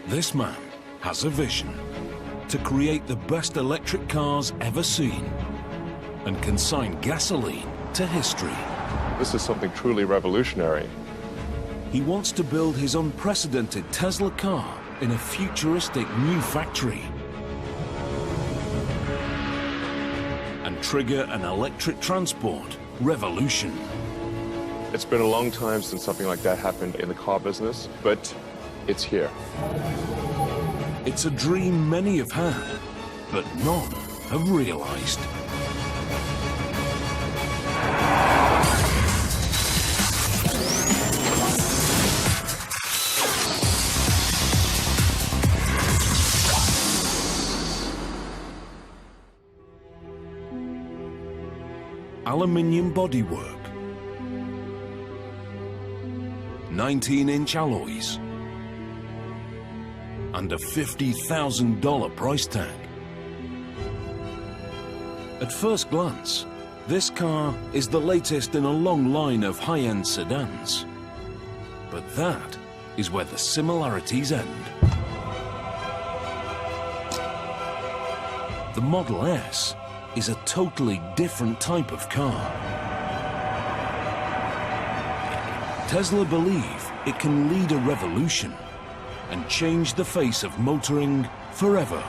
This man has a vision to create the best electric cars ever seen and consign gasoline to history. This is something truly revolutionary. He wants to build his unprecedented Tesla car in a futuristic new factory and trigger an electric transport revolution. It's been a long time since something like that happened in the car business, but it's here. It's a dream many have had, but none have realized. Aluminium bodywork, 19-inch alloys, and a $50,000 price tag. At first glance, this car is the latest in a long line of high-end sedans. But that is where the similarities end. The Model S is a totally different type of car. Tesla believe it can lead a revolution and change the face of motoring forever.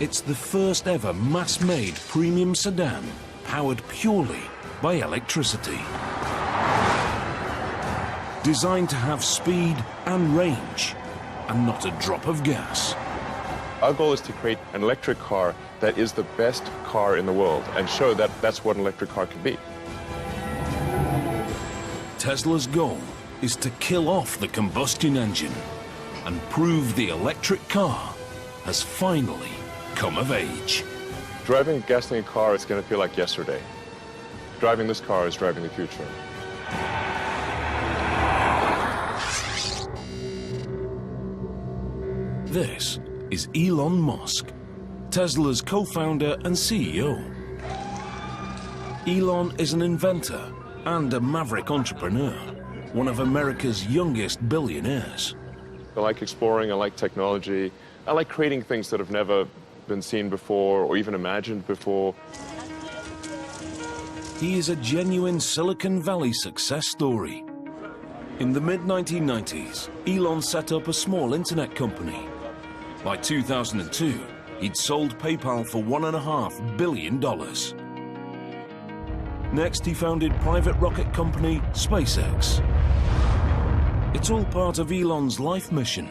It's the first ever mass-made premium sedan powered purely by electricity. Designed to have speed and range, and not a drop of gas. Our goal is to create an electric car that is the best car in the world and show that that's what an electric car can be. Tesla's goal is to kill off the combustion engine and prove the electric car has finally come of age. Driving a gasoline car is going to feel like yesterday. Driving this car is driving the future. This is Elon Musk, Tesla's co-founder and CEO. Elon is an inventor and a maverick entrepreneur, one of America's youngest billionaires. I like exploring, I like technology, I like creating things that have never been seen before or even imagined before. He is a genuine Silicon Valley success story. In the mid-1990s, Elon set up a small internet company. By 2002, he'd sold PayPal for $1.5 billion. Next, he founded private rocket company SpaceX. It's all part of Elon's life mission.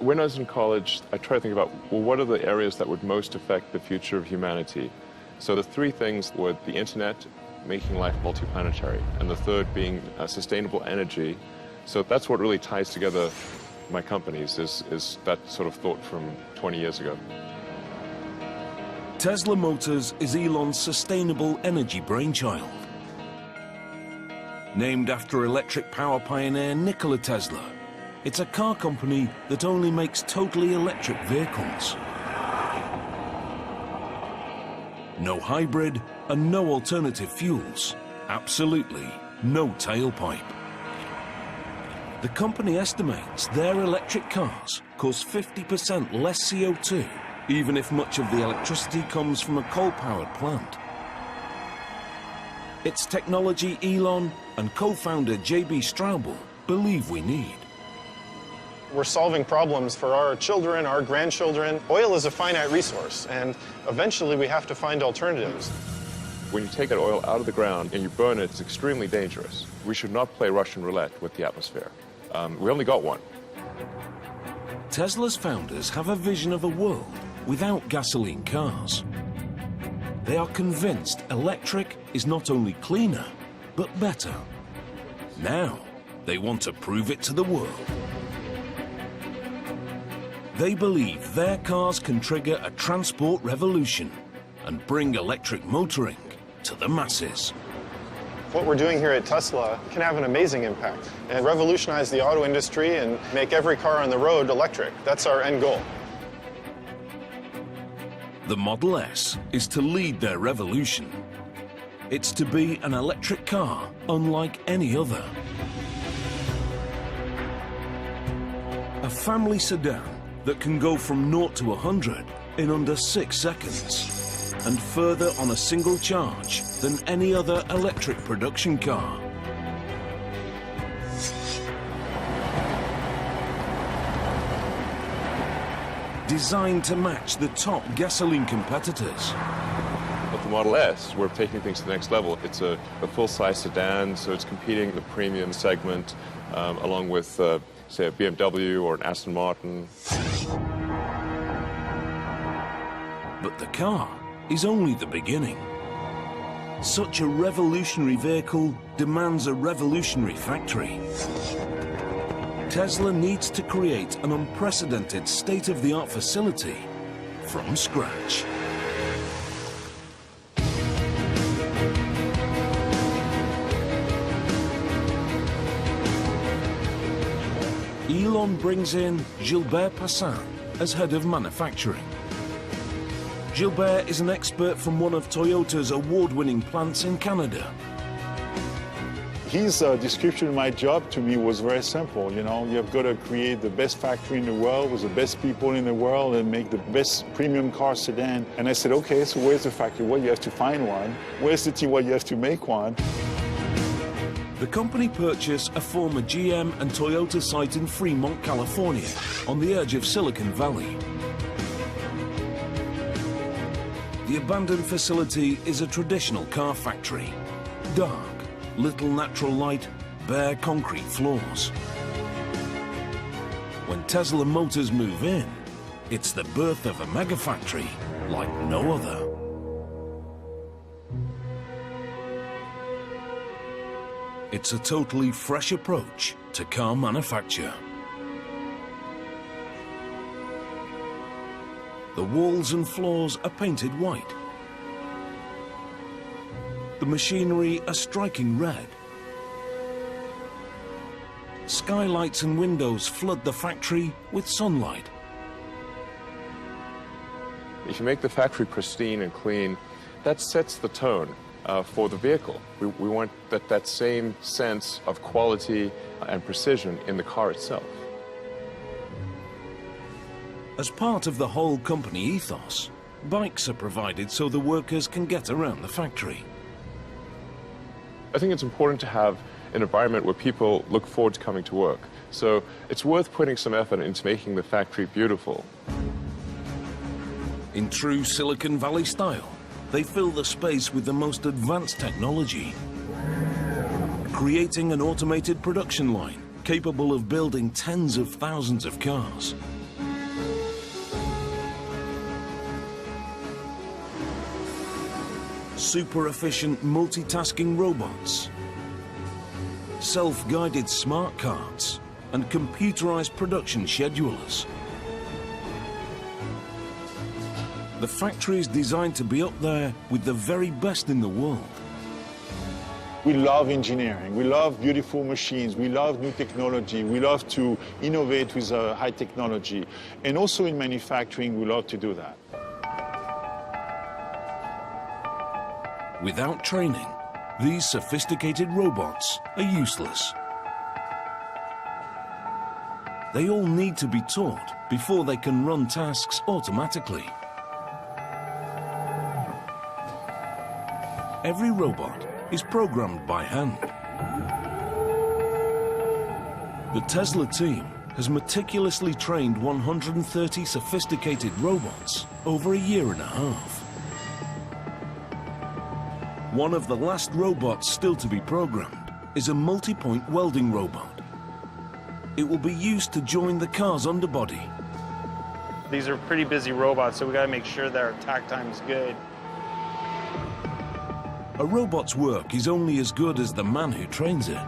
When I was in college, I tried to think about, well, what are the areas that would most affect the future of humanity? So the three things were the internet, making life multiplanetary, and the third being sustainable energy. So that's what really ties together my companies, is that sort of thought from 20 years ago. Tesla Motors is Elon's sustainable energy brainchild. Named after electric power pioneer Nikola Tesla, it's a car company that only makes totally electric vehicles. No hybrid and no alternative fuels. Absolutely no tailpipe. The company estimates their electric cars cause 50% less CO2, even if much of the electricity comes from a coal-powered plant. It's technology Elon and co-founder J.B. Straubel believe we need. We're solving problems for our children, our grandchildren. Oil is a finite resource, and eventually we have to find alternatives. When you take that oil out of the ground and you burn it, it's extremely dangerous. We should not play Russian roulette with the atmosphere. We only got one. Tesla's founders have a vision of a world without gasoline cars. They are convinced electric is not only cleaner, but better. Now, they want to prove it to the world. They believe their cars can trigger a transport revolution and bring electric motoring to the masses. What we're doing here at Tesla can have an amazing impact and revolutionize the auto industry and make every car on the road electric. That's our end goal. The Model S is to lead their revolution. It's to be an electric car unlike any other. A family sedan that can go from 0 to 100 in under 6 seconds, and further on a single charge than any other electric production car. Designed to match the top gasoline competitors. With the Model S, we're taking things to the next level. It's a full-size sedan, so it's competing in the premium segment, along with, say, a BMW or an Aston Martin. But the car is only the beginning. Such a revolutionary vehicle demands a revolutionary factory. Tesla needs to create an unprecedented state-of-the-art facility from scratch. Elon brings in Gilbert Passin as head of manufacturing. Gilbert is an expert from one of Toyota's award-winning plants in Canada. His description of my job to me was very simple. You know, you've got to create the best factory in the world with the best people in the world and make the best premium car sedan. And I said, okay, so where's the factory? Well, you have to find one. Where's the team? Well, you have to make one. The company purchased a former GM and Toyota site in Fremont, California, on the edge of Silicon Valley. The abandoned facility is a traditional car factory. Dark, little natural light, bare concrete floors. When Tesla Motors move in, it's the birth of a megafactory like no other. It's a totally fresh approach to car manufacture. The walls and floors are painted white. The machinery a striking red. Skylights and windows flood the factory with sunlight. If you make the factory pristine and clean, that sets the tone for the vehicle. We want that same sense of quality and precision in the car itself. As part of the whole company ethos, bikes are provided so the workers can get around the factory. I think it's important to have an environment where people look forward to coming to work. So it's worth putting some effort into making the factory beautiful. In true Silicon Valley style, they fill the space with the most advanced technology, creating an automated production line capable of building tens of thousands of cars. Super efficient multitasking robots, self-guided smart carts, and computerized production schedulers. The factory is designed to be up there with the very best in the world. We love engineering. We love beautiful machines. We love new technology. We love to innovate with high technology. And also in manufacturing, we love to do that. Without training, these sophisticated robots are useless. They all need to be taught before they can run tasks automatically. Every robot is programmed by hand. The Tesla team has meticulously trained 130 sophisticated robots over a year and a half. One of the last robots still to be programmed is a multi-point welding robot. It will be used to join the car's underbody. These are pretty busy robots, so we gotta make sure that our tack time is good. A robot's work is only as good as the man who trains it.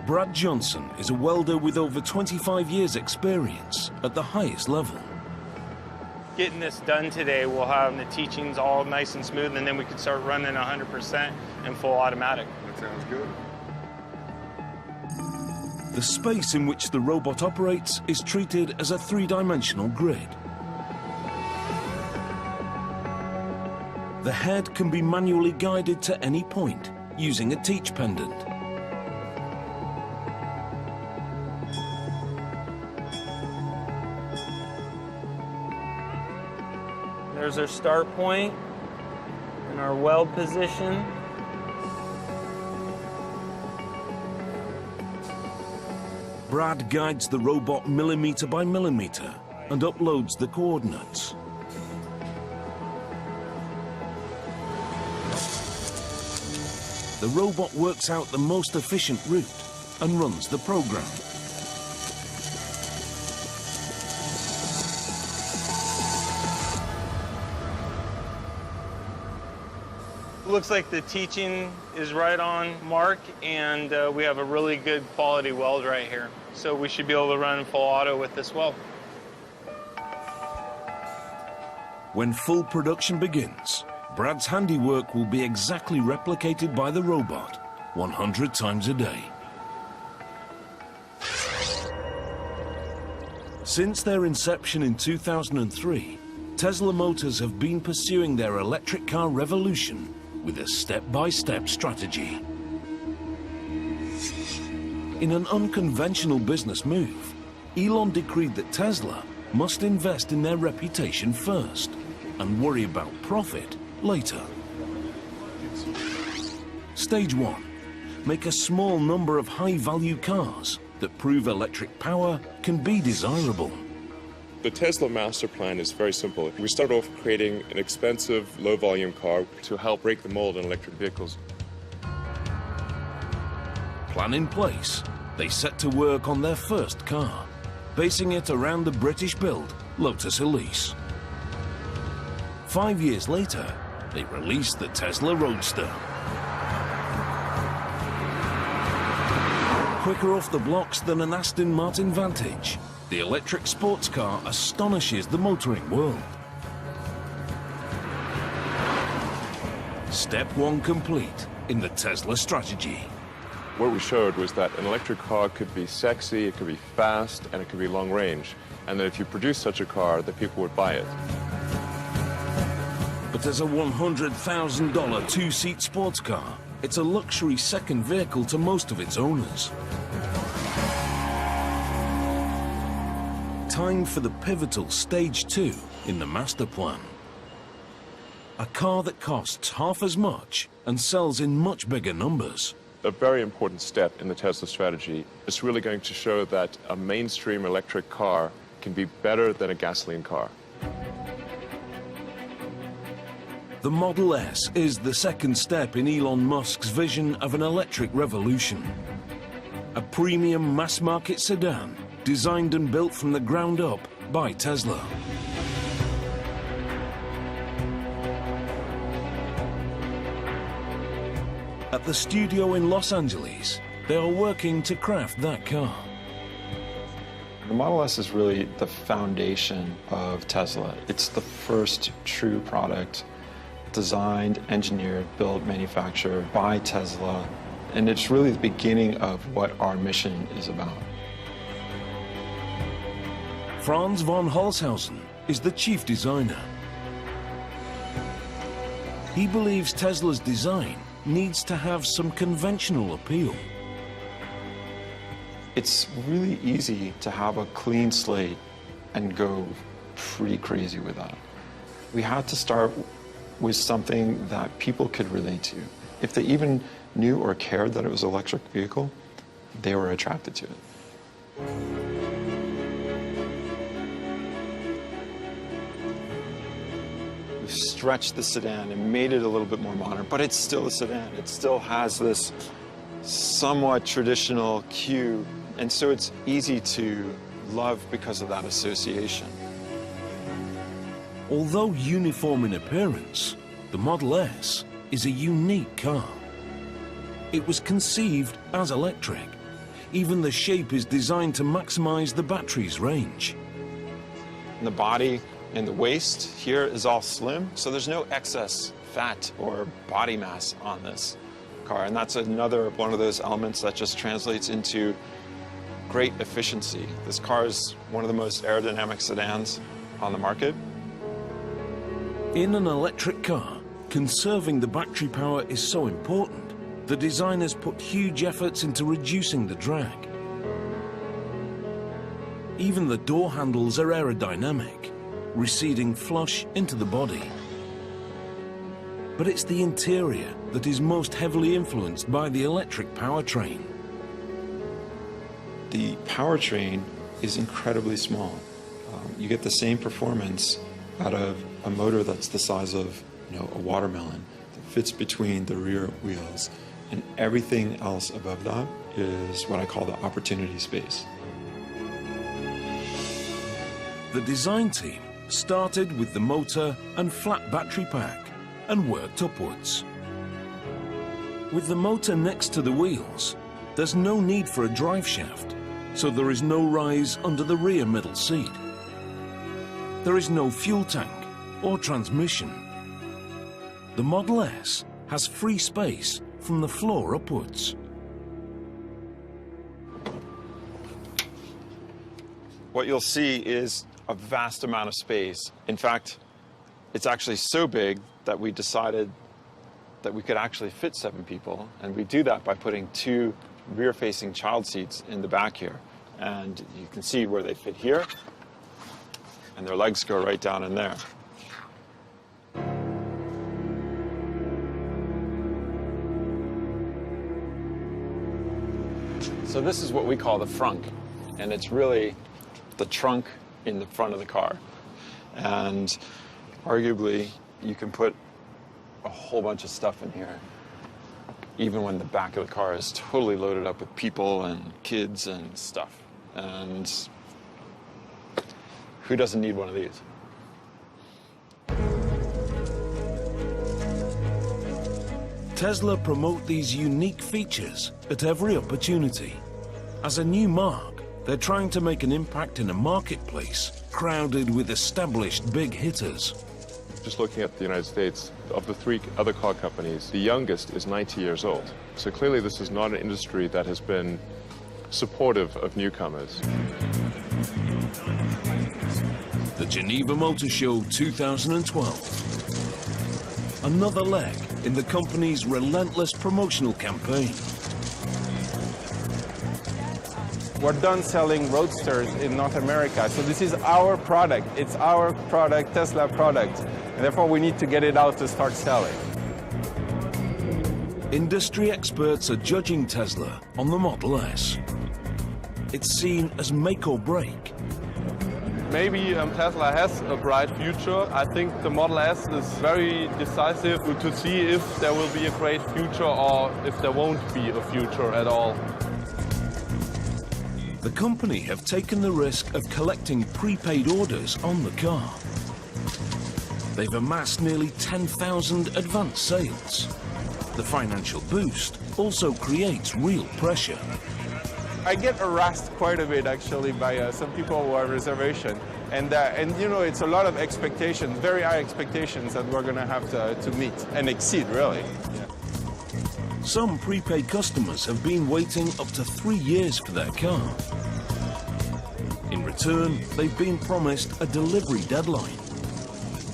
Brad Johnson is a welder with over 25 years' experience at the highest level. Getting this done today, we'll have the teachings all nice and smooth, and then we can start running 100% in full automatic. That sounds good. The space in which the robot operates is treated as a three-dimensional grid. The head can be manually guided to any point using a teach pendant. There's our start point and our weld position. Brad guides the robot millimeter by millimeter and uploads the coordinates. The robot works out the most efficient route and runs the program. Looks like the teaching is right on mark, and we have a really good quality weld right here. So we should be able to run full auto with this weld. When full production begins, Brad's handiwork will be exactly replicated by the robot 100 times a day. Since their inception in 2003, Tesla Motors have been pursuing their electric car revolution with a step-by-step strategy. In an unconventional business move, Elon decreed that Tesla must invest in their reputation first and worry about profit later. Stage 1. Make a small number of high-value cars that prove electric power can be desirable. The Tesla master plan is very simple. We start off creating an expensive, low-volume car to help break the mold in electric vehicles. Plan in place, they set to work on their first car, basing it around the British-built Lotus Elise. 5 years later, they released the Tesla Roadster. Quicker off the blocks than an Aston Martin Vantage, the electric sports car astonishes the motoring world. Step 1 complete in the Tesla strategy. What we showed was that an electric car could be sexy, it could be fast, and it could be long range. And that if you produce such a car, that people would buy it. But as a $100,000 two-seat sports car, it's a luxury second vehicle to most of its owners. Time for the pivotal Stage 2 in the master plan. A car that costs half as much and sells in much bigger numbers. A very important step in the Tesla strategy is really going to show that a mainstream electric car can be better than a gasoline car. The Model S is the second step in Elon Musk's vision of an electric revolution. A premium mass-market sedan designed and built from the ground up by Tesla. At the studio in Los Angeles, they are working to craft that car. The Model S is really the foundation of Tesla. It's the first true product designed, engineered, built, manufactured by Tesla. And it's really the beginning of what our mission is about. Franz von Holzhausen is the chief designer. He believes Tesla's design needs to have some conventional appeal. It's really easy to have a clean slate and go pretty crazy with that. We had to start with something that people could relate to. If they even knew or cared that it was an electric vehicle, they were attracted to it. We've stretched the sedan and made it a little bit more modern, but it's still a sedan. It still has this somewhat traditional cue, and so it's easy to love because of that association. Although uniform in appearance, the Model S is a unique car. It was conceived as electric. Even the shape is designed to maximize the battery's range. And the body and the waist here is all slim, so there's no excess fat or body mass on this car. And that's another one of those elements that just translates into great efficiency. This car is one of the most aerodynamic sedans on the market. In an electric car, Conserving the battery power is so important, the designers put huge efforts into reducing the drag. Even the door handles are aerodynamic, receding flush into the body. But it's the interior that is most heavily influenced by the electric powertrain. The powertrain is incredibly small. You get the same performance out of a motor that's the size of, a watermelon, that fits between the rear wheels, and everything else above that is what I call the opportunity space. The design team started with the motor and flat battery pack and worked upwards. With the motor next to the wheels, there's no need for a drive shaft, so there is no rise under the rear middle seat. There is no fuel tank or transmission. The Model S has free space from the floor upwards. What you'll see is a vast amount of space. In fact, it's actually so big that we decided that we could actually fit 7 people, and we do that by putting 2 rear-facing child seats in the back here. And you can see where they fit here, and their legs go right down in there. So this is what we call the frunk, and it's really the trunk in the front of the car. And arguably, you can put a whole bunch of stuff in here, even when the back of the car is totally loaded up with people and kids and stuff. And who doesn't need one of these? Tesla promote these unique features at every opportunity. As a new Marc, they're trying to make an impact in a marketplace crowded with established big hitters. Just looking at the United States, of the 3 other car companies, the youngest is 90 years old. So clearly this is not an industry that has been supportive of newcomers. The Geneva Motor Show 2012. Another leg in the company's relentless promotional campaign. We're done selling Roadsters in North America, so this is our product. It's our product, Tesla product, and therefore we need to get it out to start selling. Industry experts are judging Tesla on the Model S. It's seen as make or break. Maybe Tesla has a bright future. I think the Model S is very decisive to see if there will be a great future or if there won't be a future at all. The company have taken the risk of collecting prepaid orders on the car. They've amassed nearly 10,000 advance sales. The financial boost also creates real pressure. I get harassed quite a bit actually by some people who have reservation, and it's a lot of expectations, very high expectations that we're going to have to meet and exceed, really. Yeah. Some prepaid customers have been waiting up to 3 years for their car. In return, they've been promised a delivery deadline.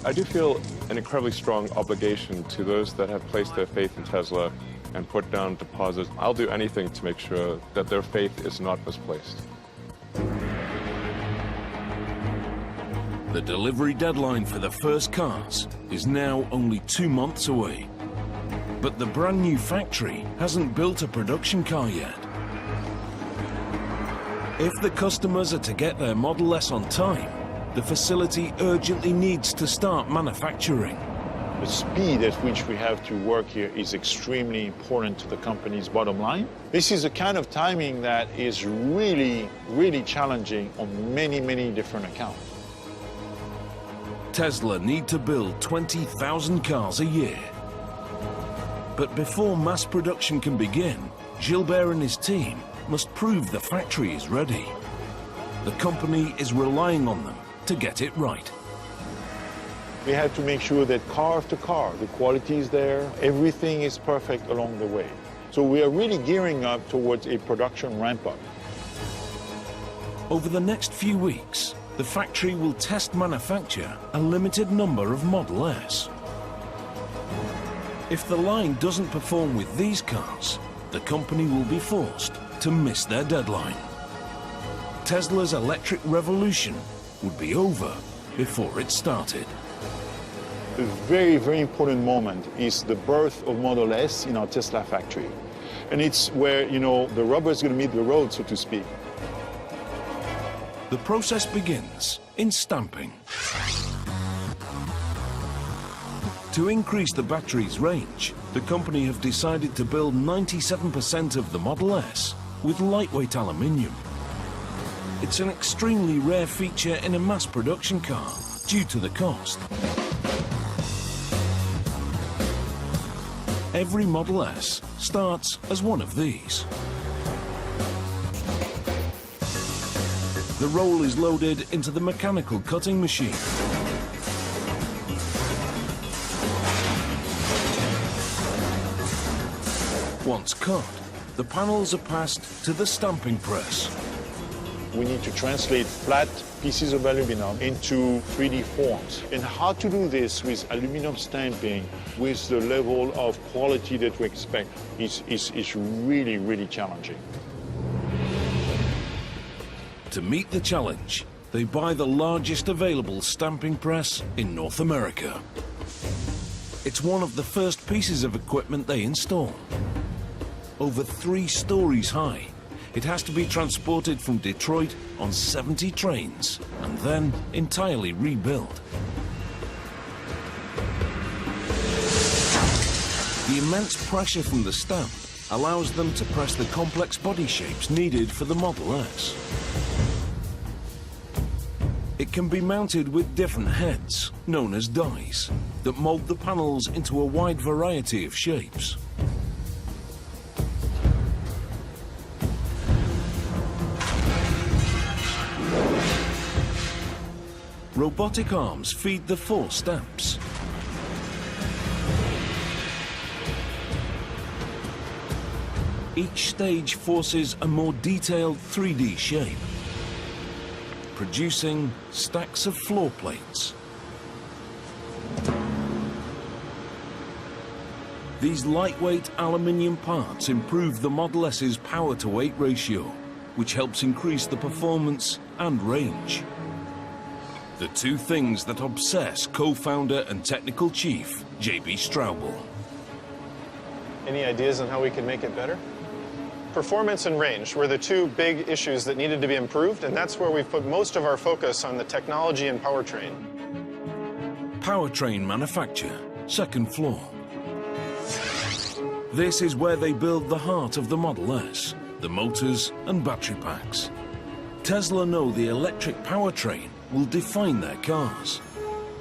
I do feel an incredibly strong obligation to those that have placed their faith in Tesla and put down deposits. I'll do anything to make sure that their faith is not misplaced. The delivery deadline for the first cars is now only 2 months away. But the brand new factory hasn't built a production car yet. If the customers are to get their Model S on time, the facility urgently needs to start manufacturing. The speed at which we have to work here is extremely important to the company's bottom line. This is a kind of timing that is really, really challenging on many, many different accounts. Tesla need to build 20,000 cars a year. But before mass production can begin, Gilbert and his team must prove the factory is ready. The company is relying on them to get it right. We have to make sure that car after car, the quality is there, everything is perfect along the way. So we are really gearing up towards a production ramp-up. Over the next few weeks, the factory will test manufacture a limited number of Model S. If the line doesn't perform with these cars, the company will be forced to miss their deadline. Tesla's electric revolution would be over before it started. A very, very important moment is the birth of Model S in our Tesla factory. And it's where, the rubber is going to meet the road, so to speak. The process begins in stamping. To increase the battery's range, the company have decided to build 97% of the Model S with lightweight aluminium. It's an extremely rare feature in a mass production car due to the cost. Every Model S starts as one of these. The roll is loaded into the mechanical cutting machine. Once cut, the panels are passed to the stamping press. We need to translate flat pieces of aluminum into 3D forms. And how to do this with aluminum stamping with the level of quality that we expect is really, really challenging. To meet the challenge, they buy the largest available stamping press in North America. It's one of the first pieces of equipment they install. Over 3 stories high, it has to be transported from Detroit on 70 trains and then entirely rebuilt. The immense pressure from the stamp allows them to press the complex body shapes needed for the Model S. It can be mounted with different heads, known as dies, that mold the panels into a wide variety of shapes. Robotic arms feed the 4 stamps. Each stage forces a more detailed 3D shape, producing stacks of floor plates. These lightweight aluminium parts improve the Model S's power-to-weight ratio, which helps increase the performance and range. The 2 things that obsess co-founder and technical chief, J.B. Straubel. Any ideas on how we can make it better? Performance and range were the 2 big issues that needed to be improved, and that's where we've put most of our focus on the technology and powertrain. Powertrain manufacture, 2nd floor. This is where they build the heart of the Model S, the motors and battery packs. Tesla know the electric powertrain will define their cars,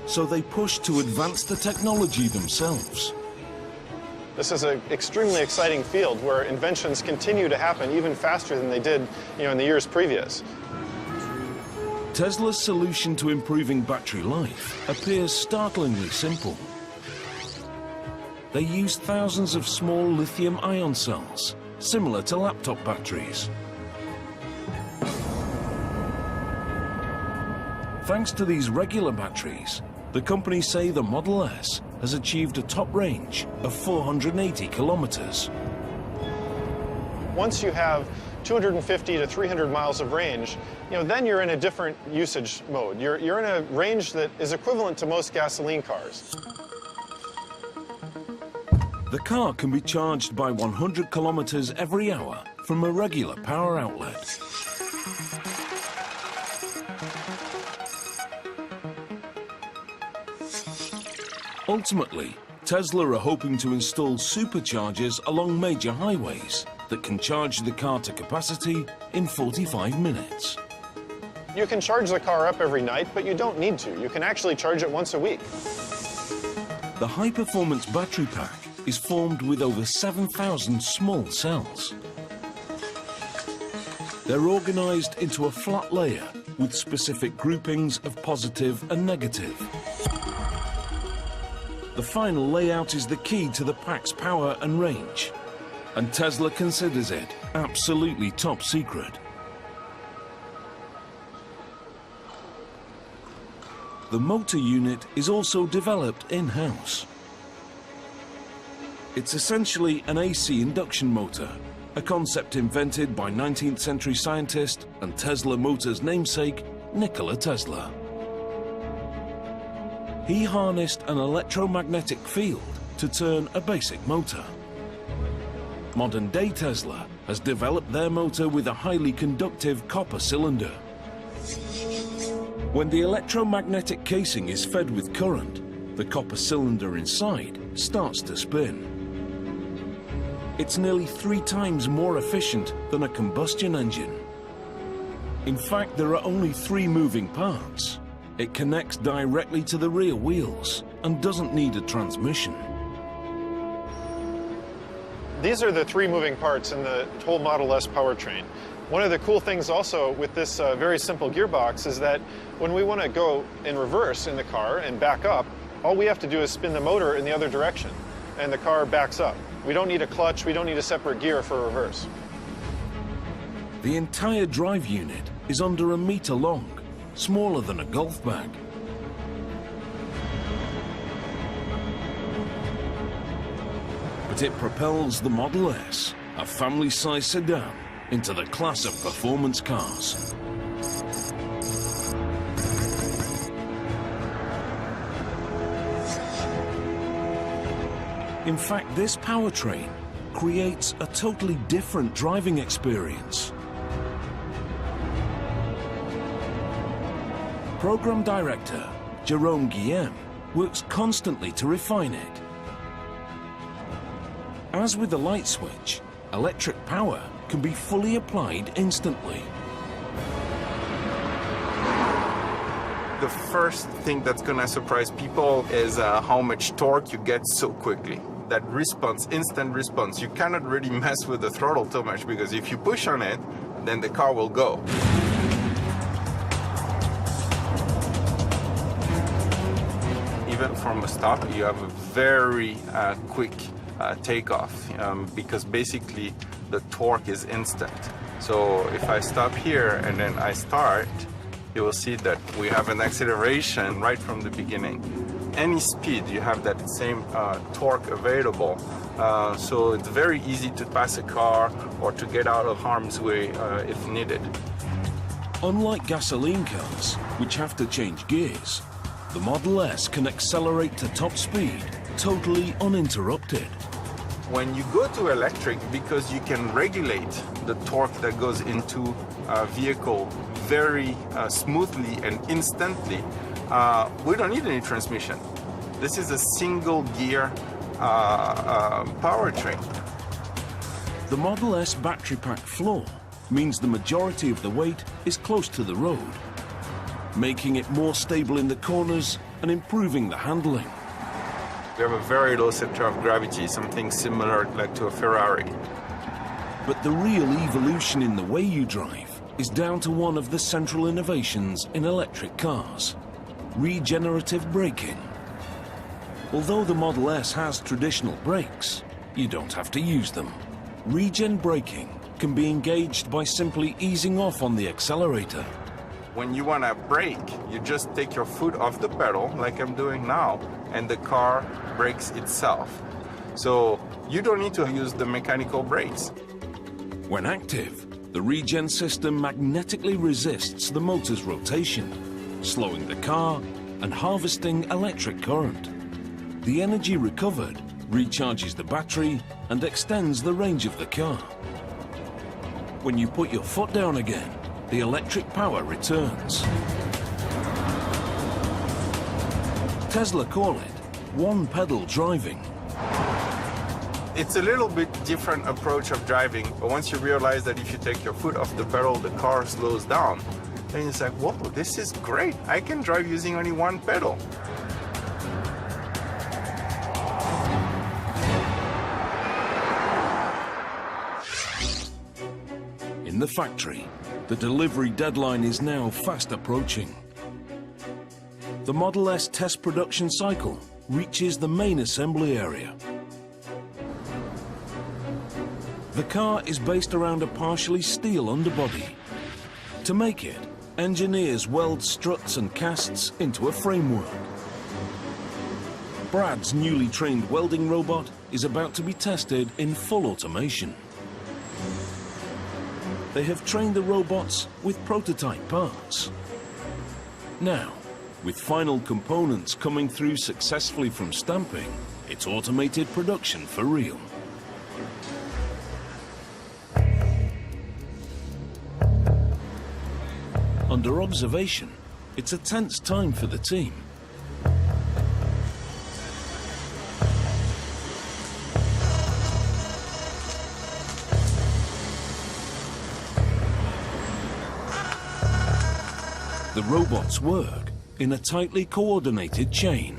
so they push to advance the technology themselves. This is an extremely exciting field where inventions continue to happen even faster than they did, in the years previous. Tesla's solution to improving battery life appears startlingly simple. They use thousands of small lithium-ion cells, similar to laptop batteries. Thanks to these regular batteries, the company say the Model S has achieved a top range of 480 kilometers. Once you have 250 to 300 miles of range, then you're in a different usage mode. You're in a range that is equivalent to most gasoline cars. The car can be charged by 100 kilometers every hour from a regular power outlet. Ultimately, Tesla are hoping to install superchargers along major highways that can charge the car to capacity in 45 minutes. You can charge the car up every night, but you don't need to. You can actually charge it once a week. The high-performance battery pack is formed with over 7,000 small cells. They're organized into a flat layer with specific groupings of positive and negative. The final layout is the key to the pack's power and range, and Tesla considers it absolutely top secret. The motor unit is also developed in-house. It's essentially an AC induction motor, a concept invented by 19th century scientist and Tesla Motors namesake, Nikola Tesla. He harnessed an electromagnetic field to turn a basic motor. Modern-day Tesla has developed their motor with a highly conductive copper cylinder. When the electromagnetic casing is fed with current, the copper cylinder inside starts to spin. It's nearly 3 times more efficient than a combustion engine. In fact, there are only 3 moving parts. It connects directly to the rear wheels and doesn't need a transmission. These are the 3 moving parts in the whole Model S powertrain. One of the cool things also with this very simple gearbox is that when we want to go in reverse in the car and back up, all we have to do is spin the motor in the other direction, and the car backs up. We don't need a clutch, we don't need a separate gear for reverse. The entire drive unit is under 1 meter long, smaller than a golf bag. But it propels the Model S, a family-sized sedan, into the class of performance cars. In fact, this powertrain creates a totally different driving experience. Program Director Jerome Guillem works constantly to refine it. As with the light switch, electric power can be fully applied instantly. The first thing that's going to surprise people is how much torque you get so quickly. That response, instant response. You cannot really mess with the throttle too much, because if you push on it, then the car will go. Even from a stop, you have a very quick takeoff, because basically the torque is instant. So if I stop here and then I start, you will see that we have an acceleration right from the beginning. Any speed, you have that same torque available. So it's very easy to pass a car or to get out of harm's way if needed. Unlike gasoline cars, which have to change gears, the Model S can accelerate to top speed totally uninterrupted. When you go to electric, because you can regulate the torque that goes into a vehicle very smoothly and instantly, we don't need any transmission. This is a single gear powertrain. The Model S battery pack floor means the majority of the weight is close to the road, making it more stable in the corners and improving the handling. We have a very low center of gravity, something similar like to a Ferrari. But the real evolution in the way you drive is down to one of the central innovations in electric cars: regenerative braking. Although the Model S has traditional brakes, you don't have to use them. Regen braking can be engaged by simply easing off on the accelerator. When you want to brake, you just take your foot off the pedal, like I'm doing now, and the car brakes itself. So you don't need to use the mechanical brakes. When active, the regen system magnetically resists the motor's rotation, slowing the car and harvesting electric current. The energy recovered recharges the battery and extends the range of the car. When you put your foot down again, the electric power returns. Tesla call it one-pedal driving. It's a little bit different approach of driving, but once you realize that if you take your foot off the pedal, the car slows down, then it's like, whoa, this is great. I can drive using only one pedal. In the factory, the delivery deadline is now fast approaching. The Model S test production cycle reaches the main assembly area. The car is based around a partially steel underbody. To make it, engineers weld struts and casts into a framework. Brad's newly trained welding robot is about to be tested in full automation. They have trained the robots with prototype parts. Now, with final components coming through successfully from stamping, it's automated production for real. Under observation, it's a tense time for the team. The robots work in a tightly coordinated chain.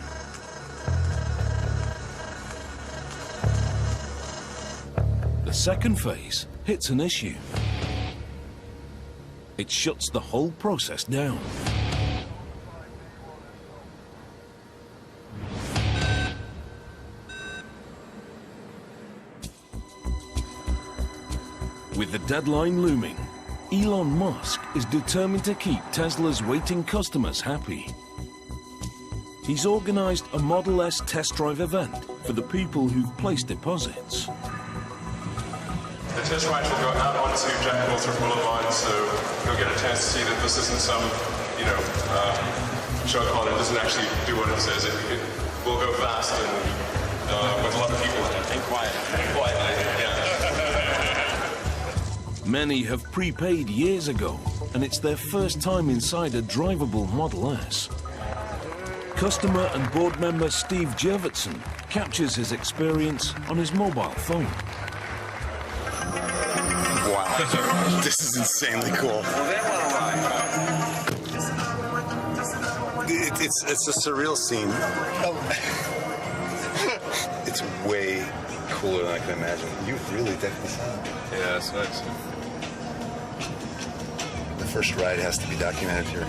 The second phase hits an issue. It shuts the whole process down. With the deadline looming, Elon Musk is determined to keep Tesla's waiting customers happy. He's organized a Model S test drive event for the people who've placed deposits. The test ride will go out onto Jack Northrop Boulevard, so you'll get a chance to see that this isn't some, show car that doesn't actually do what it says. It will go fast and with a lot of people in it. And quiet. Quietly, yeah. Many have prepaid years ago, and it's their first time inside a drivable Model S. Customer and board member Steve Jurvetson captures his experience on his mobile phone. Wow, this is insanely cool. It's a surreal scene. It's way cooler than I can imagine. You really definitely saw it. Yeah, it's nice. The first ride has to be documented here.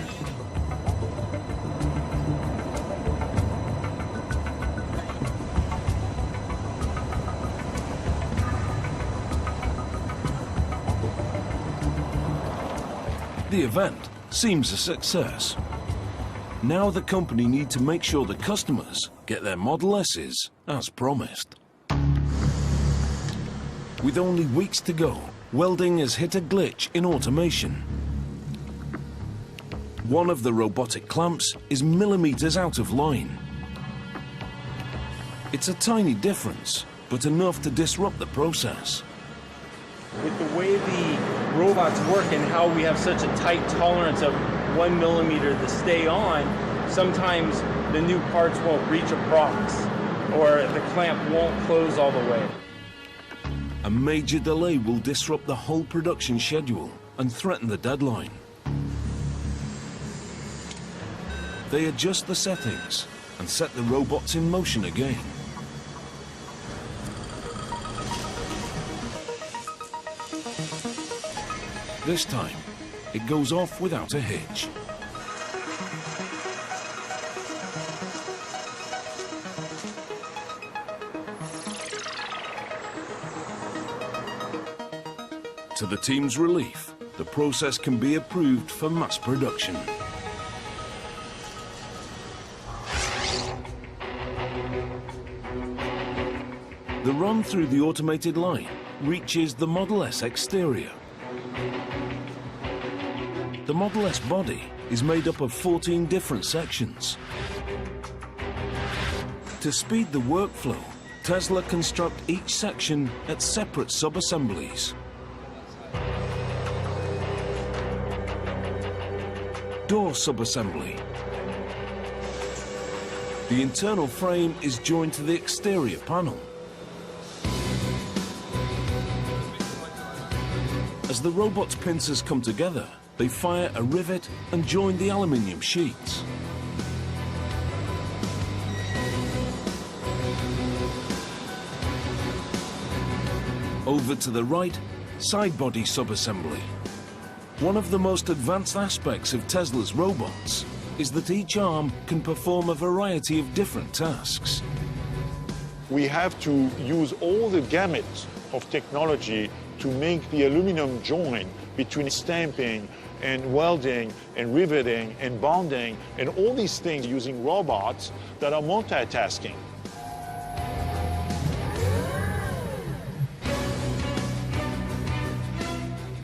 The event seems a success. Now the company need to make sure the customers get their Model S's as promised. With only weeks to go, welding has hit a glitch in automation. One of the robotic clamps is millimeters out of line. It's a tiny difference, but enough to disrupt the process. With the way the robots work and how we have such a tight tolerance of 1 millimeter to stay on, sometimes the new parts won't reach a prox, or the clamp won't close all the way. A major delay will disrupt the whole production schedule and threaten the deadline. They adjust the settings and set the robots in motion again. This time, it goes off without a hitch. To the team's relief, the process can be approved for mass production. The run through the automated line reaches the Model S exterior. The Model S body is made up of 14 different sections. To speed the workflow, Tesla construct each section at separate sub-assemblies. Door sub-assembly. The internal frame is joined to the exterior panel. As the robot's pincers come together, they fire a rivet and join the aluminium sheets. Over to the right, side body sub-assembly. One of the most advanced aspects of Tesla's robots is that each arm can perform a variety of different tasks. We have to use all the gamut of technology to make the aluminum joint between stamping and welding and riveting and bonding and all these things using robots that are multitasking.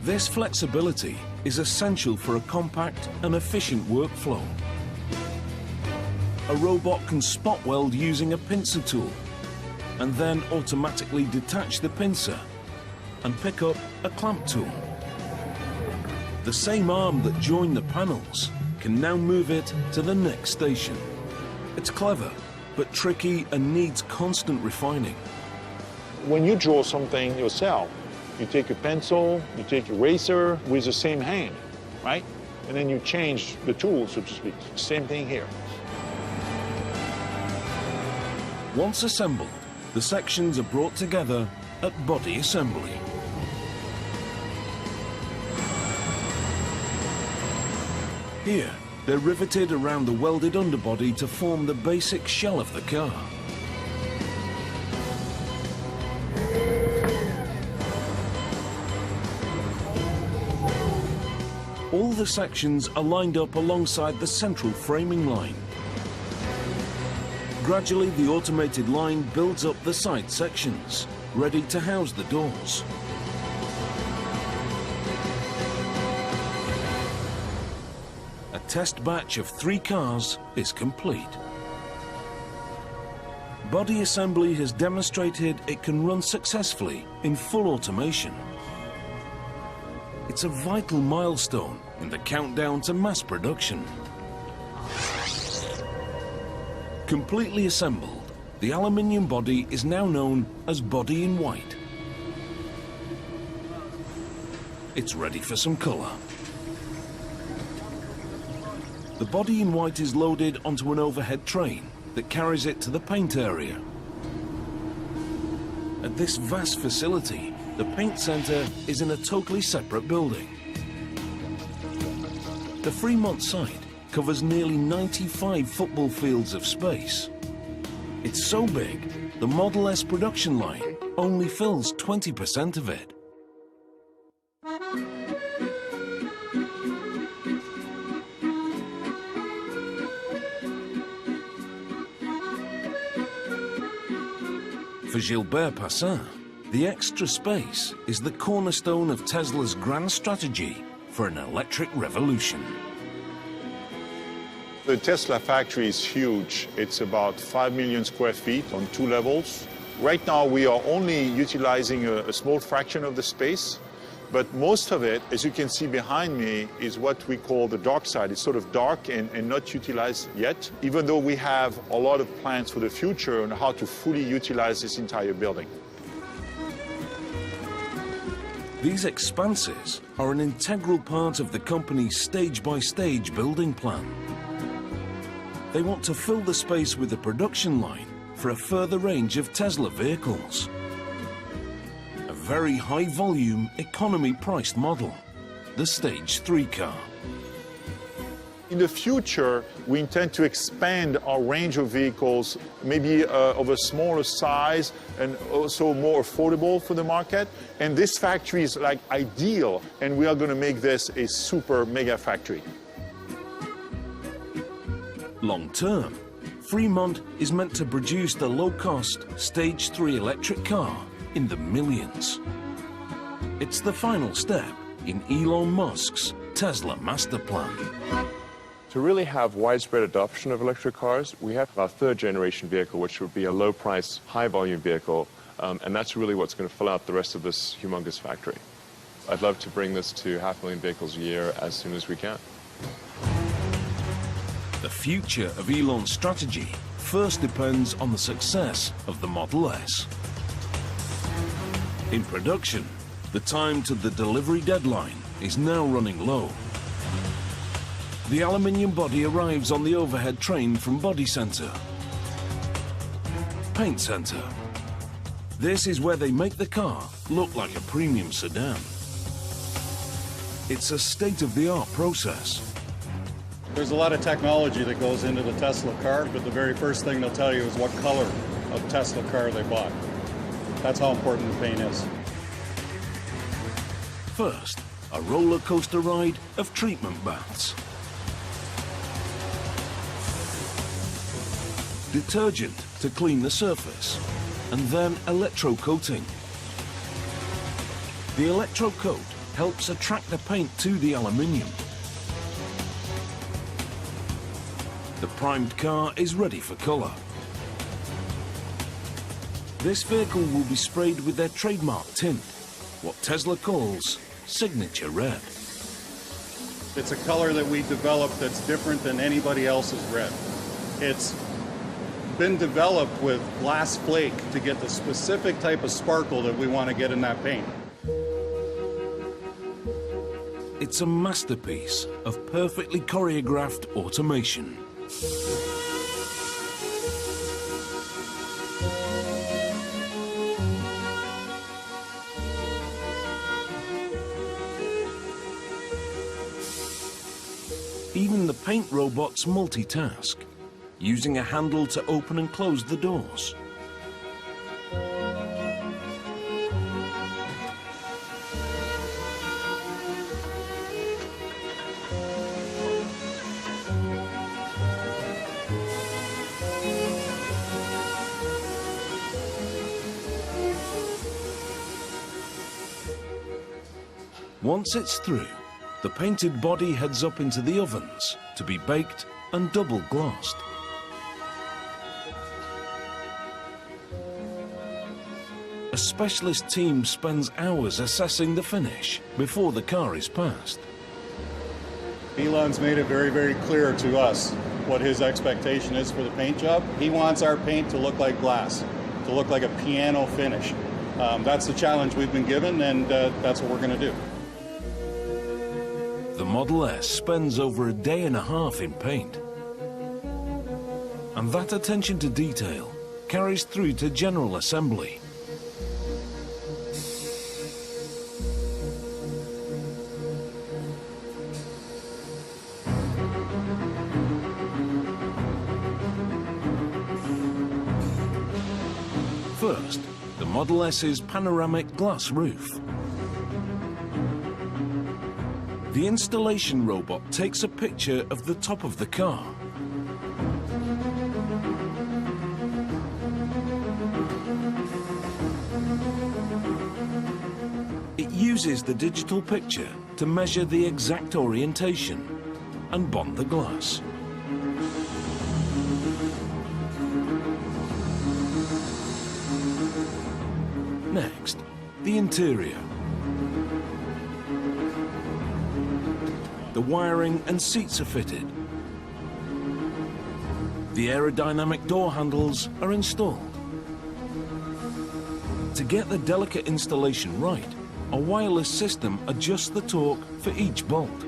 This flexibility is essential for a compact and efficient workflow. A robot can spot weld using a pincer tool and then automatically detach the pincer and pick up a clamp tool. The same arm that joined the panels can now move it to the next station. It's clever, but tricky and needs constant refining. When you draw something yourself, you take a pencil, you take a eraser with the same hand, right? And then you change the tool, so to speak. Same thing here. Once assembled, the sections are brought together at body assembly. Here, they're riveted around the welded underbody to form the basic shell of the car. All the sections are lined up alongside the central framing line. Gradually, the automated line builds up the side sections, ready to house the doors. A test batch of 3 cars is complete. Body assembly has demonstrated it can run successfully in full automation. It's a vital milestone in the countdown to mass production. Completely assembled, the aluminium body is now known as body in white. It's ready for some colour. The body in white is loaded onto an overhead train that carries it to the paint area. At this vast facility, the paint centre is in a totally separate building. The Fremont site covers nearly 95 football fields of space. It's so big, the Model S production line only fills 20% of it. For Gilbert Passin, the extra space is the cornerstone of Tesla's grand strategy for an electric revolution. The Tesla factory is huge. It's about 5 million square feet on 2 levels. Right now, we are only utilizing a small fraction of the space, but most of it, as you can see behind me, is what we call the dark side. It's sort of dark and not utilized yet, even though we have a lot of plans for the future on how to fully utilize this entire building. These expanses are an integral part of the company's stage-by-stage building plan. They want to fill the space with a production line for a further range of Tesla vehicles. A very high-volume, economy-priced model, the Stage 3 car. In the future, we intend to expand our range of vehicles, maybe of a smaller size and also more affordable for the market. And this factory is like ideal, and we are going to make this a super mega factory. Long term, Fremont is meant to produce the low-cost Stage 3 electric car in the millions. It's the final step in Elon Musk's Tesla master plan. To really have widespread adoption of electric cars, we have our 3rd generation vehicle, which would be a low-price, high-volume vehicle, and that's really what's going to fill out the rest of this humongous factory. I'd love to bring this to 500,000 vehicles a year as soon as we can. The future of Elon's strategy first depends on the success of the Model S. In production, the time to the delivery deadline is now running low. The aluminium body arrives on the overhead train from Body Center. Paint Center. This is where they make the car look like a premium sedan. It's a state-of-the-art process. There's a lot of technology that goes into the Tesla car, but the very first thing they'll tell you is what color of Tesla car they bought. That's how important the paint is. First, a roller coaster ride of treatment baths. Detergent to clean the surface, and then electrocoating. The electrocoat helps attract the paint to the aluminium. The primed car is ready for colour. This vehicle will be sprayed with their trademark tint, what Tesla calls signature red. It's a color that we developed that's different than anybody else's red. It's been developed with glass flake to get the specific type of sparkle that we want to get in that paint. It's a masterpiece of perfectly choreographed automation. Even the paint robots multitask, using a handle to open and close the doors. Once it's through, the painted body heads up into the ovens to be baked and double glassed. A specialist team spends hours assessing the finish before the car is passed. Elon's made it very, very clear to us what his expectation is for the paint job. He wants our paint to look like glass, to look like a piano finish. That's the challenge we've been given, and that's what we're going to do. The Model S spends over a day and a half in paint. And that attention to detail carries through to general assembly. First, the Model S's panoramic glass roof. The installation robot takes a picture of the top of the car. It uses the digital picture to measure the exact orientation and bond the glass. Next, the interior. The wiring and seats are fitted. The aerodynamic door handles are installed. To get the delicate installation right, a wireless system adjusts the torque for each bolt.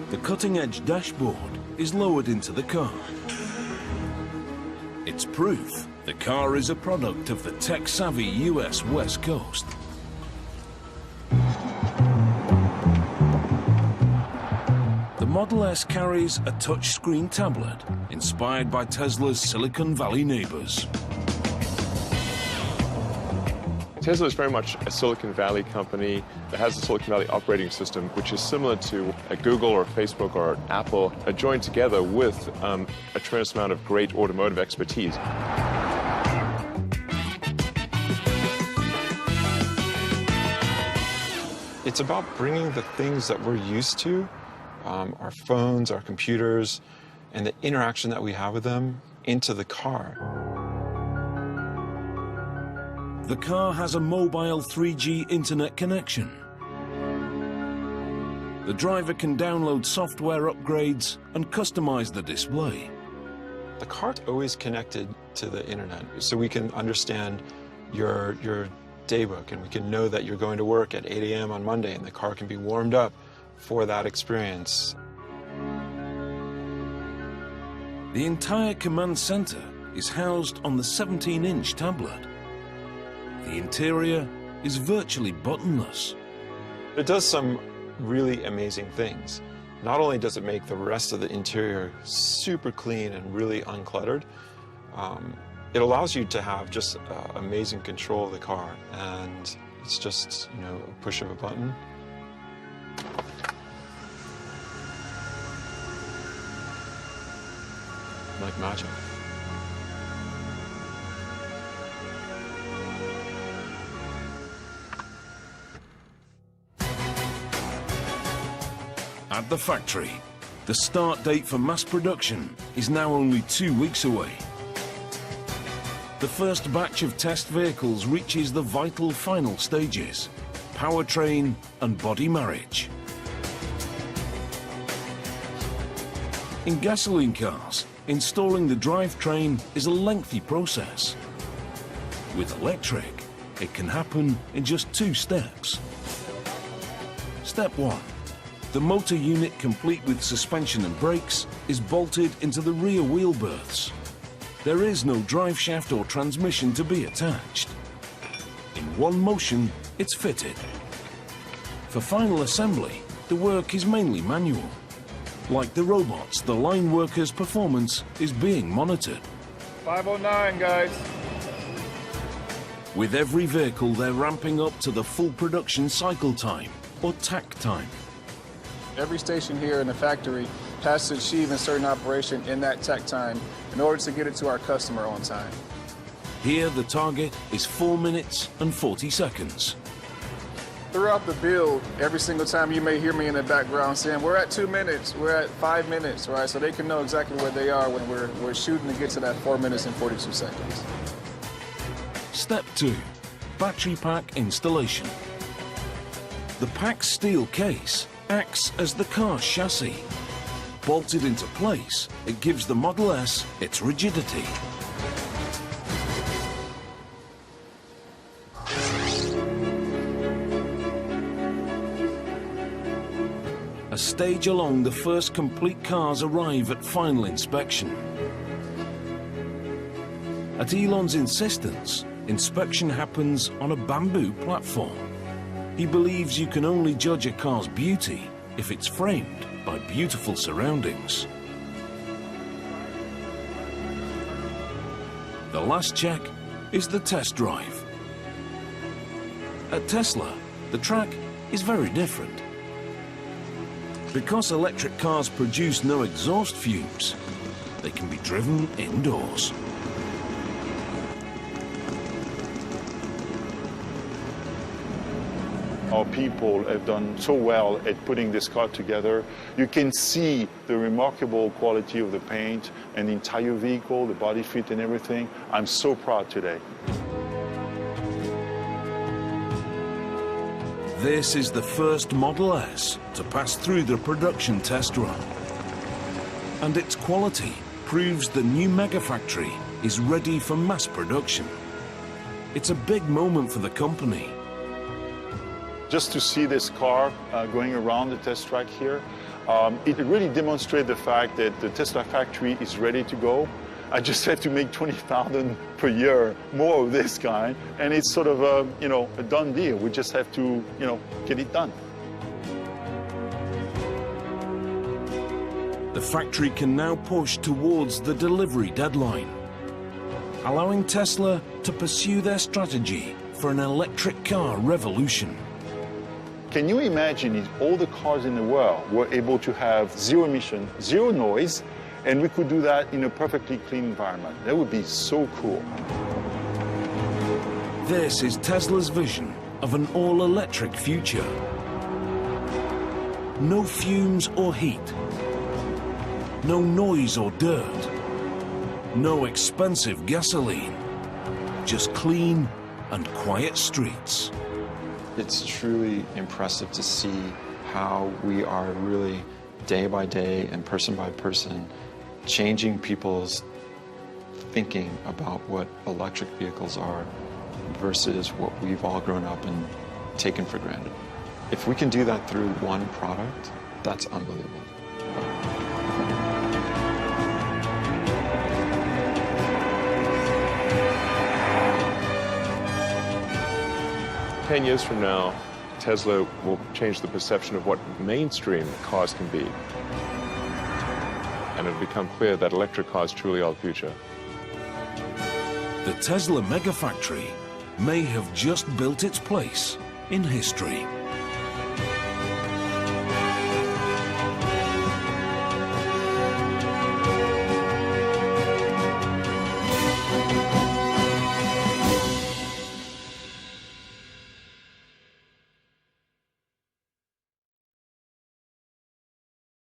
The cutting-edge dashboard is lowered into the car. It's proof the car is a product of the tech-savvy US West Coast. The Model S carries a touchscreen tablet inspired by Tesla's Silicon Valley neighbors. Tesla is very much a Silicon Valley company that has a Silicon Valley operating system, which is similar to a Google or Facebook or Apple, joined together with a tremendous amount of great automotive expertise. It's about bringing the things that we're used to, our phones, our computers, and the interaction that we have with them into the car. The car has a mobile 3G internet connection. The driver can download software upgrades and customize the display. The car's always connected to the internet, so we can understand your daybook, and we can know that you're going to work at 8 a.m. on Monday, and the car can be warmed up for that experience. The entire command center is housed on the 17-inch tablet. The interior is virtually buttonless. It does some really amazing things. Not only does it make the rest of the interior super clean and really uncluttered, it allows you to have just amazing control of the car, and it's just, you know, a push of a button. Like magic. at the factory. The start date for mass production is now only 2 weeks away. The first batch of test vehicles reaches the vital final stages: powertrain and body marriage. In gasoline cars, installing the drivetrain is a lengthy process. With electric, it can happen in just 2 steps. Step 1. The motor unit, complete with suspension and brakes, is bolted into the rear wheel berths. There is no drive shaft or transmission to be attached. In one motion, it's fitted. For final assembly, the work is mainly manual. Like the robots, the line workers' performance is being monitored. 509, guys. With every vehicle, they're ramping up to the full production cycle time, or TAC time. Every station here in the factory has to achieve a certain operation in that TAC time in order to get it to our customer on time. Here, the target is 4 minutes and 40 seconds. Throughout the build, every single time you may hear me in the background saying, we're at 2 minutes, we're at 5 minutes, right? So they can know exactly where they are when we're shooting to get to that 4 minutes and 42 seconds. Step 2, battery pack installation. The pack's steel case acts as the car's chassis. Bolted into place, it gives the Model S its rigidity. A stage along, the first complete cars arrive at final inspection. At Elon's insistence, inspection happens on a bamboo platform. He believes you can only judge a car's beauty if it's framed by beautiful surroundings. The last check is the test drive. At Tesla, the track is very different. Because electric cars produce no exhaust fumes, they can be driven indoors. Our people have done so well at putting this car together. You can see the remarkable quality of the paint and the entire vehicle, the body fit and everything. I'm so proud today. This is the first Model S to pass through the production test run. And its quality proves the new Megafactory is ready for mass production. It's a big moment for the company. Just to see this car going around the test track here, it really demonstrates the fact that the Tesla factory is ready to go. I just have to make 20,000 per year more of this kind, and it's sort of a, a done deal. We just have to, get it done. The factory can now push towards the delivery deadline, allowing Tesla to pursue their strategy for an electric car revolution. Can you imagine if all the cars in the world were able to have zero emission, zero noise, and we could do that in a perfectly clean environment? That would be so cool. This is Tesla's vision of an all-electric future. No fumes or heat. No noise or dirt. No expensive gasoline. Just clean and quiet streets. It's truly impressive to see how we are really day by day and person by person changing people's thinking about what electric vehicles are versus what we've all grown up and taken for granted. If we can do that through one product, that's unbelievable. "10 years from now, Tesla will change the perception of what mainstream cars can be. And it'll become clear that electric cars truly are the future." The Tesla Megafactory may have just built its place in history.